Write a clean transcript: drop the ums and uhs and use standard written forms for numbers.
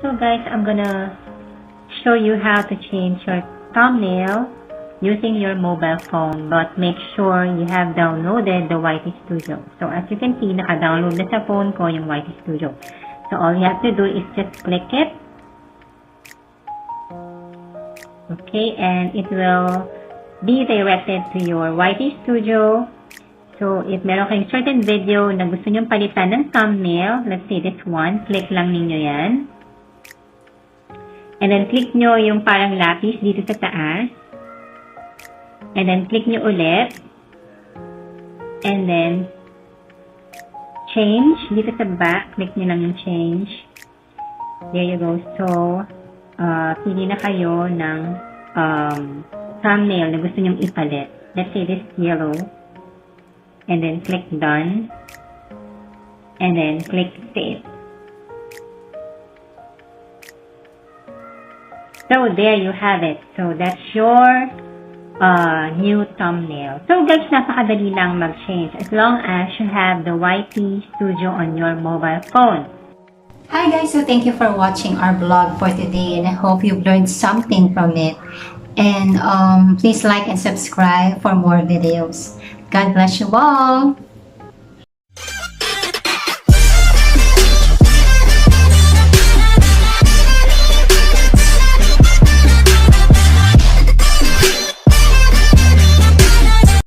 So guys, I'm gonna show you how to change your thumbnail using your mobile phone, but make sure you have downloaded the YT Studio. So as you can see, naka-download na sa phone ko yung YT Studio. So all you have to do is just click it. Okay, and it will be directed to your YT Studio. So if meron kayong certain video na gusto nyong palitan ng thumbnail, let's say this one, click lang ninyo yan. And then click nyo yung parang lapis dito sa taas. And then click nyo ulit. And then change dito sa back. Click nyo lang yung change. There you go. So, pili na kayo ng thumbnail na gusto nyong ipalit. Let's say this yellow. And then click done. And then click save. So there you have it. So that's your new thumbnail. So guys, napakadali lang mag-change as long as you have the YT Studio on your mobile phone. Hi guys, so thank you for watching our vlog for today, and I hope you've learned something from it. And please like and subscribe for more videos. God bless you all.